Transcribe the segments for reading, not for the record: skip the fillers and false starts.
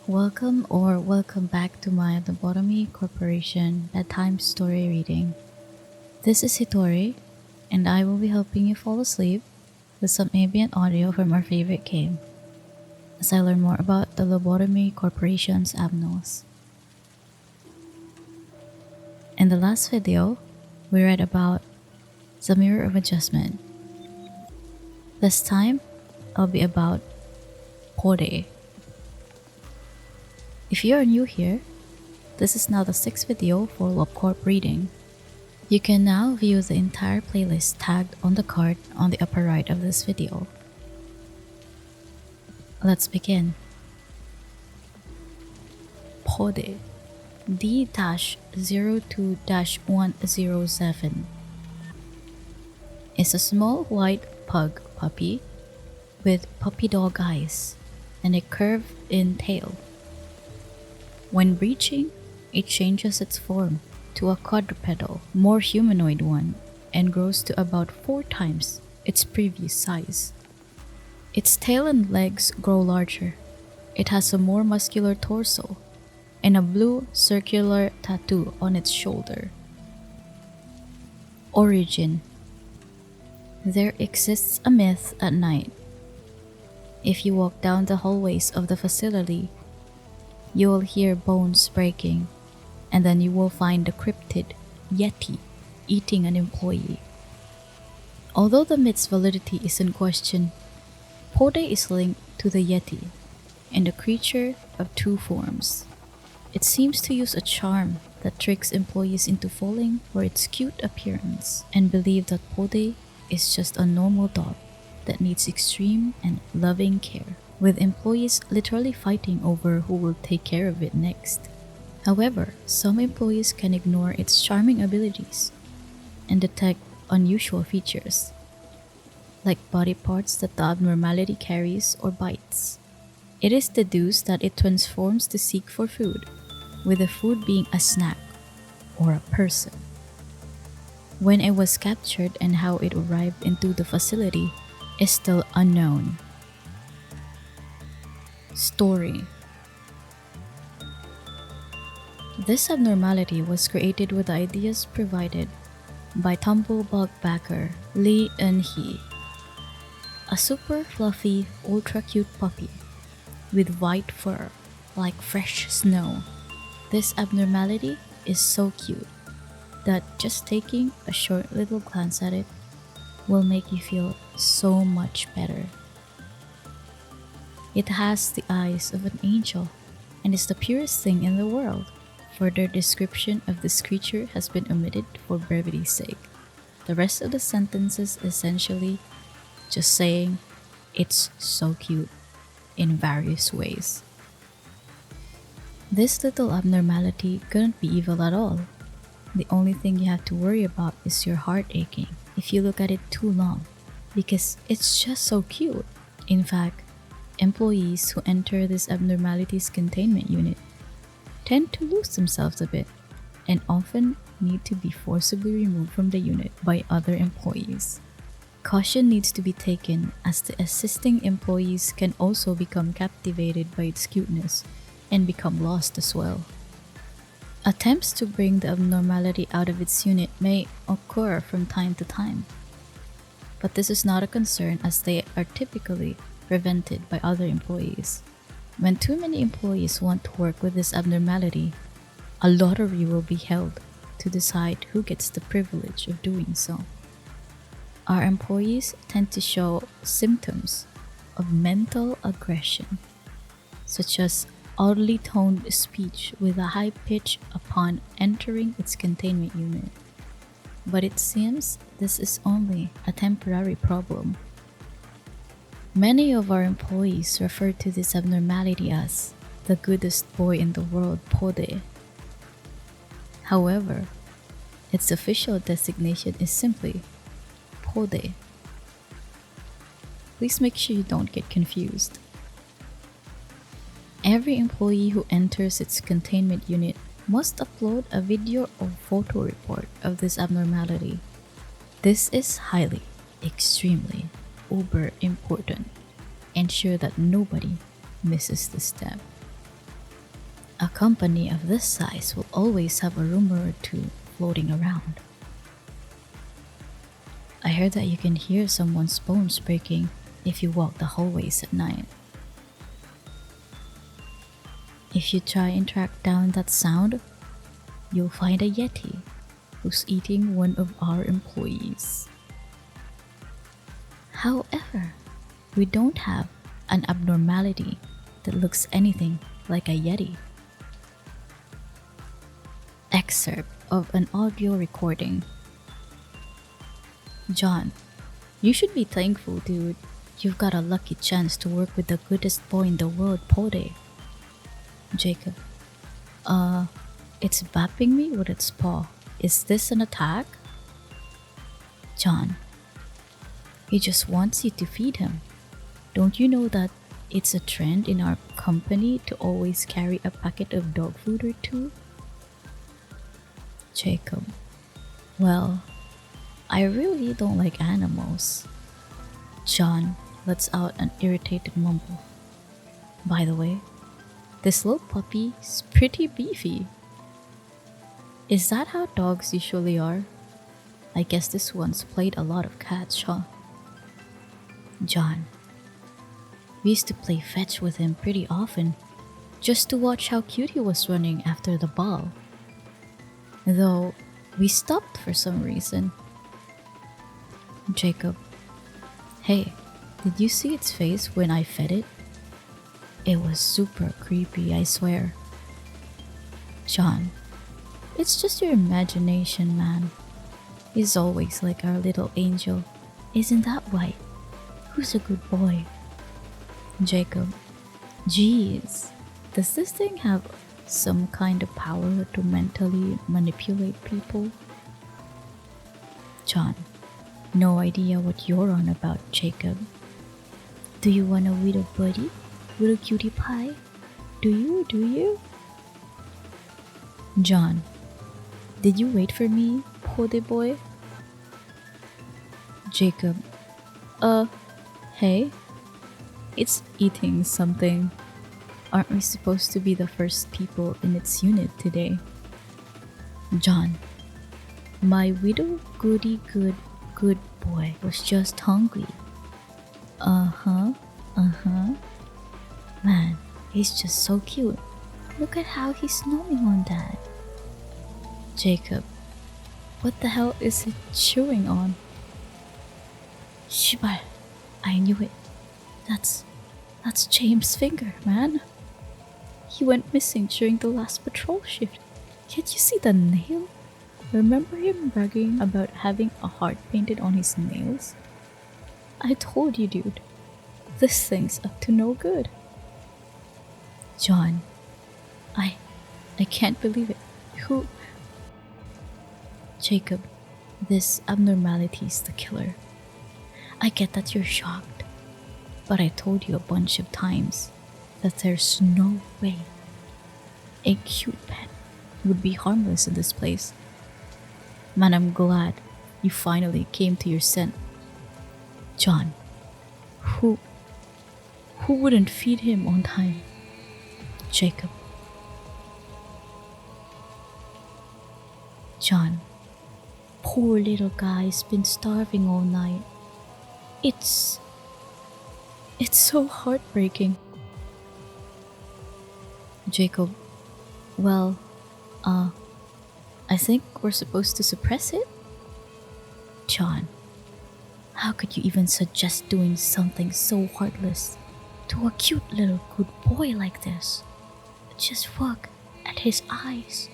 Welcome back to my Lobotomy Corporation bedtime story reading. This is Hitori, and I will be helping you fall asleep with some ambient audio from our favorite game as I learn more about the Lobotomy Corporation's abnos. In the last video, we read about the Mirror of Adjustment. This time, I'll be about Ppodae. If you are new here, this is now the 6th video for Corp reading. You can now view the entire playlist tagged on the card on the upper right of this video. Let's begin. Ppodae D-02-107 is a small white pug puppy with puppy dog eyes and a curved-in tail. When breaching, it changes its form to a quadrupedal, more humanoid one, and grows to about 4 times its previous size. Its tail and legs grow larger. It has a more muscular torso and a blue circular tattoo on its shoulder. Origin: there exists a myth at night. If you walk down the hallways of the facility, you will hear bones breaking, and then you will find the cryptid Yeti eating an employee. Although the myth's validity is in question, Ppodae is linked to the Yeti and a creature of 2 forms. It seems to use a charm that tricks employees into falling for its cute appearance and believe that Ppodae is just a normal dog that needs extreme and loving care, with employees literally fighting over who will take care of it next. However, some employees can ignore its charming abilities and detect unusual features, like body parts that the abnormality carries or bites. It is deduced that it transforms to seek for food, with the food being a snack or a person. When it was captured and how it arrived into the facility is still unknown. Story: this abnormality was created with ideas provided by Tumblebug backer Lee Eun-hee, a super fluffy, ultra cute puppy with white fur like fresh snow. This abnormality is so cute that just taking a short little glance at it will make you feel so much better. It has the eyes of an angel and is the purest thing in the world. Further description of this creature has been omitted for brevity's sake. The rest of the sentence is essentially just saying it's so cute in various ways. This little abnormality couldn't be evil at all. The only thing you have to worry about is your heart aching if you look at it too long, because it's just so cute. In fact, employees who enter this abnormality's containment unit tend to lose themselves a bit and often need to be forcibly removed from the unit by other employees. Caution needs to be taken, as the assisting employees can also become captivated by its cuteness and become lost as well. Attempts to bring the abnormality out of its unit may occur from time to time, but this is not a concern as they are typically prevented by other employees. When too many employees want to work with this abnormality, a lottery will be held to decide who gets the privilege of doing so. Our employees tend to show symptoms of mental aggression, such as oddly toned speech with a high pitch upon entering its containment unit. But it seems this is only a temporary problem. Many of our employees refer to this abnormality as the goodest boy in the world, Ppodae. However, its official designation is simply Ppodae. Please make sure you don't get confused. Every employee who enters its containment unit must upload a video or photo report of this abnormality. This is highly, extremely, uber important. Ensure that nobody misses this step. A company of this size will always have a rumor or two floating around. I heard that you can hear someone's bones breaking if you walk the hallways at night. If you try and track down that sound, you'll find a Yeti who's eating one of our employees. However, we don't have an abnormality that looks anything like a Yeti. Excerpt of an audio recording. John, you should be thankful, dude. You've got a lucky chance to work with the goodest boy in the world, Ppodae. Jacob, it's bapping me with its paw. Is this an attack? John, he just wants you to feed him. Don't you know that it's a trend in our company to always carry a packet of dog food or two? Jacob, well, I really don't like animals. John lets out an irritated mumble. By the way, this little puppy is pretty beefy. Is that how dogs usually are? I guess this one's played a lot of catch, huh? John, we used to play fetch with him pretty often, just to watch how cute he was running after the ball. Though, we stopped for some reason. Jacob, hey, did you see its face when I fed it? It was super creepy, I swear. John, it's just your imagination, man. He's always like our little angel. Isn't that right? Who's a good boy? Jacob, jeez, does this thing have some kind of power to mentally manipulate people? John, no idea what you're on about, Jacob. Do you want a little buddy? Little cutie pie? Do you? John, did you wait for me, Ppodae boy? Jacob, hey? It's eating something. Aren't we supposed to be the first people in its unit today? John, my little good boy was just hungry. Uh-huh. Man, he's just so cute. Look at how he's gnawing on that. Jacob, what the hell is it chewing on? Shibar, I knew it. That's James' finger, man. He went missing during the last patrol shift. Can't you see the nail? Remember him bragging about having a heart painted on his nails? I told you, dude. This thing's up to no good. John, I can't believe it. Who? Jacob, this Abnormalities the killer. I get that you're shocked, but I told you a bunch of times that there's no way a cute pet would be harmless in this place. Man, I'm glad you finally came to your sense. John, who wouldn't feed him on time? Jacob. John, poor little guy's been starving all night. It's so heartbreaking. Jacob, well, I think we're supposed to suppress it? John, how could you even suggest doing something so heartless to a cute little good boy like this? Just look at his eyes.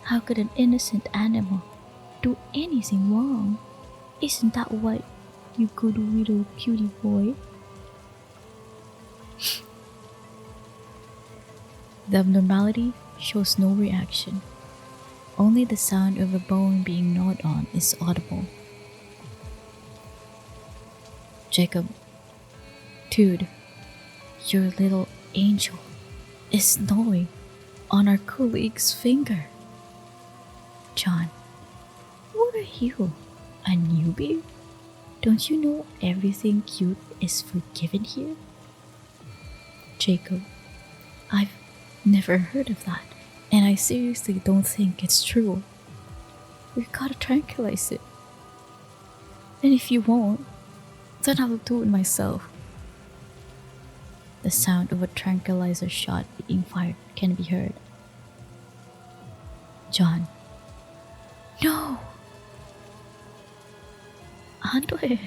How could an innocent animal do anything wrong? Isn't that what, you good little cutie boy? The abnormality shows no reaction. Only the sound of a bone being gnawed on is audible. Jacob, dude, your little angel is gnawing on our colleague's finger. John, what are you, a newbie? Don't you know everything cute is forgiven here? Jacob, Never heard of that. And I seriously don't think it's true. We gotta tranquilize it. And if you won't, then I'll do it myself. The sound of a tranquilizer shot being fired can be heard. John. No! Andre!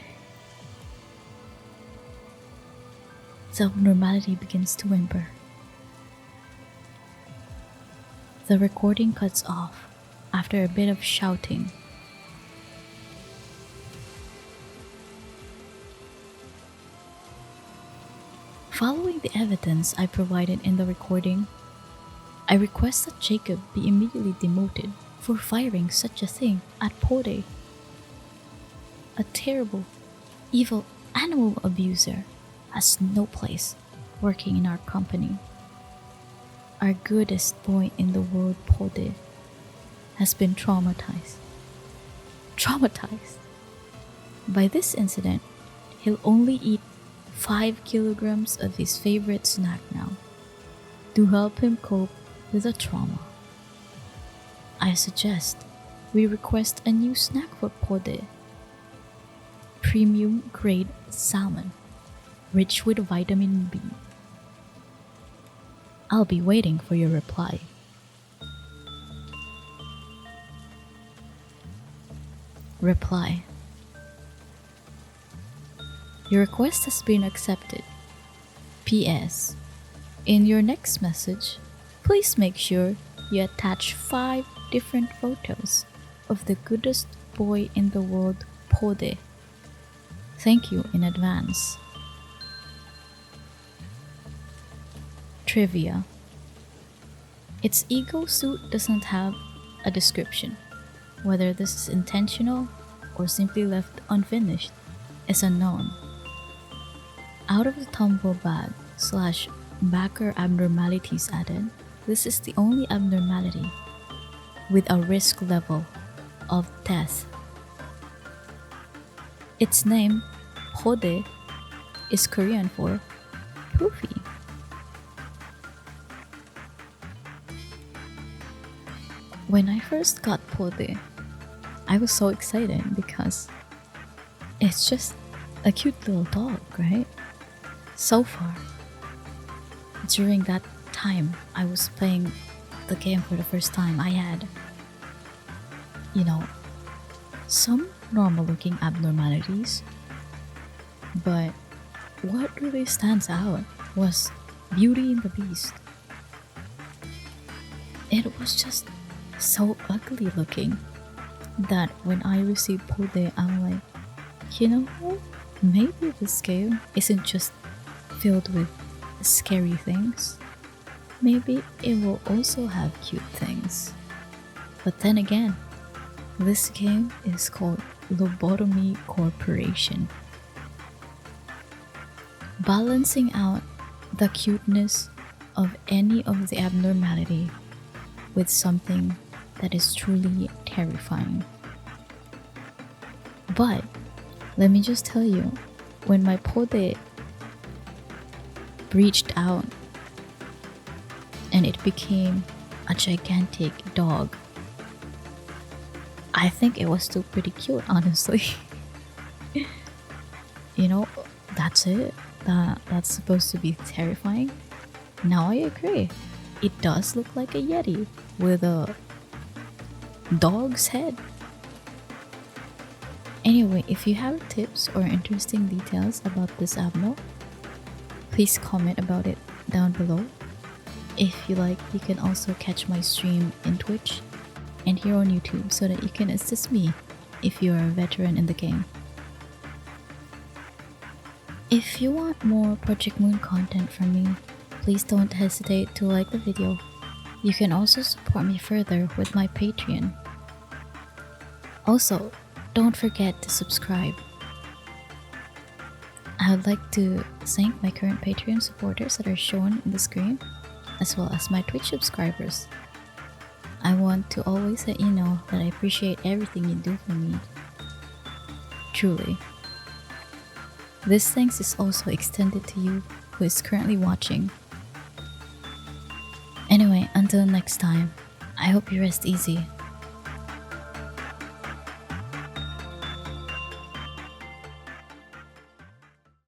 The abnormality begins to whimper. The recording cuts off after a bit of shouting. Following the evidence I provided in the recording, I request that Jacob be immediately demoted for firing such a thing at Ppodae. A terrible, evil animal abuser has no place working in our company. Our goodest boy in the world, Ppodae, has been traumatized. Traumatized? By this incident, he'll only eat 5 kilograms of his favorite snack now to help him cope with the trauma. I suggest we request a new snack for Ppodae. Premium grade salmon, rich with vitamin B. I'll be waiting for your reply. Reply. Your request has been accepted. P.S. In your next message, please make sure you attach 5 different photos of the goodest boy in the world, Ppodae. Thank you in advance. Trivia. Its ego suit doesn't have a description. Whether this is intentional or simply left unfinished is unknown. Out of the tumble bag / backer abnormalities added, this is the only abnormality with a risk level of death. Its name, Ppodae, is Korean for poofy. When I first got Ppodae, I was so excited because it's just a cute little dog, right? So far, during that time I was playing the game for the first time, I had, some normal looking abnormalities, but what really stands out was Beauty and the Beast. It was just so ugly looking that when I received Ppodae, I'm like, what? Maybe this game isn't just filled with scary things. Maybe it will also have cute things. But then again, this game is called Lobotomy Corporation. Balancing out the cuteness of any of the abnormality with something that is truly terrifying. But let me just tell you, when my Ppodae breached out and it became a gigantic dog, I think it was still pretty cute, honestly. That's it. That's supposed to be terrifying. Now I agree. It does look like a Yeti with a dog's head. Anyway, if you have tips or interesting details about this abno, please comment about it down below. If you like, you can also catch my stream in Twitch and here on YouTube so that you can assist me if you're a veteran in the game. If you want more Project Moon content from me, please don't hesitate to like the video. You can also support me further with my Patreon. Also, don't forget to subscribe. I would like to thank my current Patreon supporters that are shown in the screen, as well as my Twitch subscribers. I want to always let you know that I appreciate everything you do for me. Truly. This thanks is also extended to you who is currently watching. Until next time, I hope you rest easy.